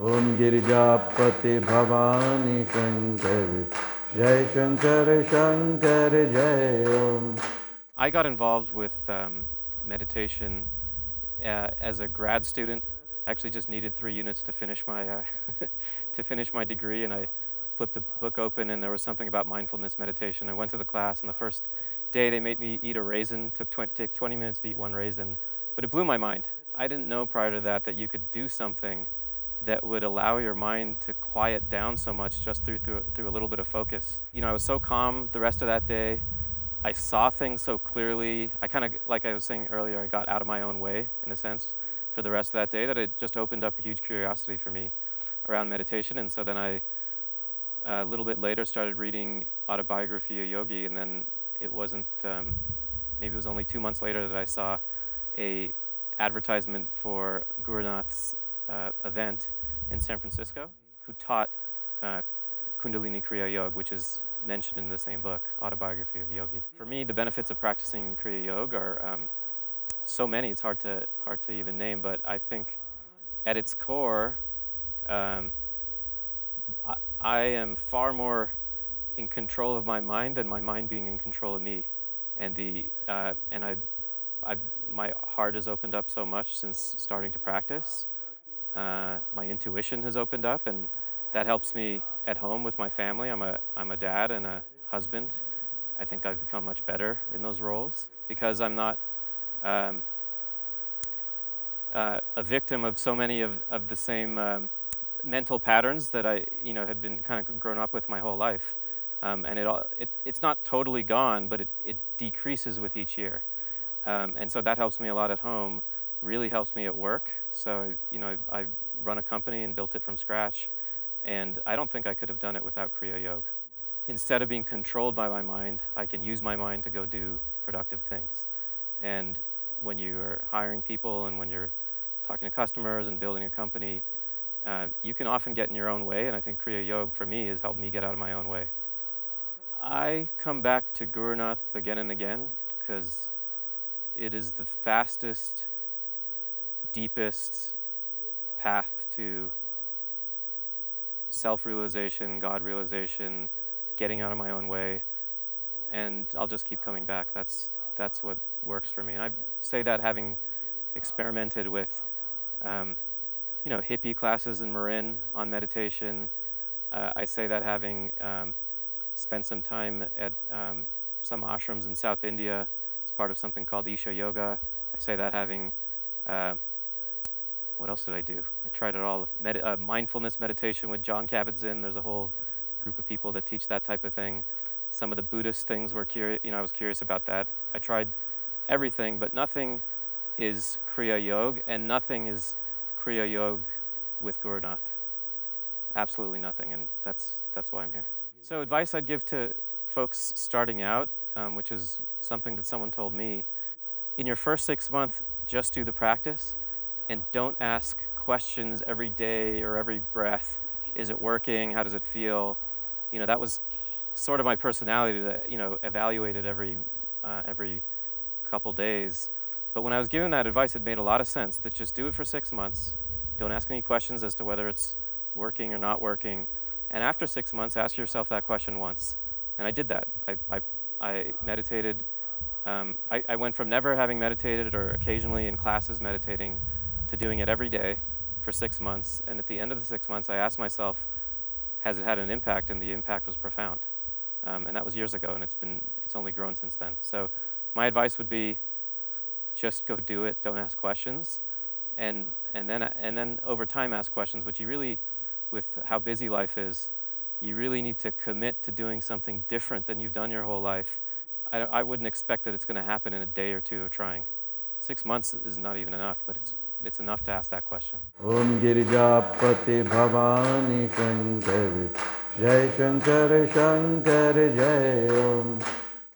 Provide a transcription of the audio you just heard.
Om Girjapati Bhavani Shankar, Jai Shankar Shankar Jai Om. I got involved with meditation as a grad student. I actually just needed 3 units to finish my to finish my degree, and I flipped a book open, and there was something about mindfulness meditation. I went to the class, and the first day they made me eat a raisin. Take 20 minutes to eat 1 raisin, but it blew my mind. I didn't know prior to that you could do something that would allow your mind to quiet down so much just through a little bit of focus. You know, I was so calm the rest of that day. I saw things so clearly. I kind of, like I was saying earlier, I got out of my own way, in a sense, for the rest of that day, that it just opened up a huge curiosity for me around meditation. And so then I, a little bit later, started reading Autobiography of Yogi, and then it wasn't, maybe it was only 2 months later that I saw a advertisement for Gurunath's event in San Francisco, who taught Kundalini Kriya Yoga, which is mentioned in the same book, Autobiography of Yogi. For me, the benefits of practicing Kriya Yoga are so many, it's hard to even name, but I think at its core, I am far more in control of my mind than my mind being in control of me. And my heart has opened up so much since starting to practice. My intuition has opened up, and that helps me at home with my family. I'm a dad and a husband. I think I've become much better in those roles because I'm not a victim of so many of the same mental patterns that I had been kind of grown up with my whole life. And it's not totally gone, but it decreases with each year. And so that helps me a lot at home, really helps me at work. So, I run a company and built it from scratch, and I don't think I could have done it without Kriya Yoga. Instead of being controlled by my mind, I can use my mind to go do productive things. And when you are hiring people and when you're talking to customers and building a company, you can often get in your own way, and I think Kriya Yoga for me has helped me get out of my own way. I come back to Gurunath again and again because it is the fastest, deepest path to self-realization, God-realization, getting out of my own way, and I'll just keep coming back. That's what works for me. And I say that having experimented with, hippie classes in Marin on meditation. I say that having spent some time at some ashrams in South India as part of something called Isha Yoga. I say that having, what else did I do? I tried it all. Mindfulness meditation with John Kabat-Zinn. There's a whole group of people that teach that type of thing. Some of the Buddhist things were curious. I was curious about that. I tried everything, but nothing is Kriya Yoga, and nothing is Kriya Yoga with Gurunath. Absolutely nothing, and that's why I'm here. So advice I'd give to folks starting out, which is something that someone told me, in your first 6 months, just do the practice and don't ask questions every day or every breath. Is it working? How does it feel? That was sort of my personality to, evaluate it every couple days. But when I was given that advice, it made a lot of sense that just do it for 6 months. Don't ask any questions as to whether it's working or not working. And after 6 months, ask yourself that question once. And I did that. I meditated. I went from never having meditated or occasionally in classes meditating to doing it every day for 6 months. And at the end of the 6 months, I asked myself, has it had an impact? And the impact was profound. And that was years ago, and it's only grown since then. So my advice would be just go do it. Don't ask questions. And then over time ask questions. But you really, with how busy life is, you really need to commit to doing something different than you've done your whole life. I wouldn't expect that it's going to happen in a day or two of trying. 6 months is not even enough, but it's enough to ask that question. Om Girjapati Bhavani Shankar, Jai Shankar Shankar Jai Om.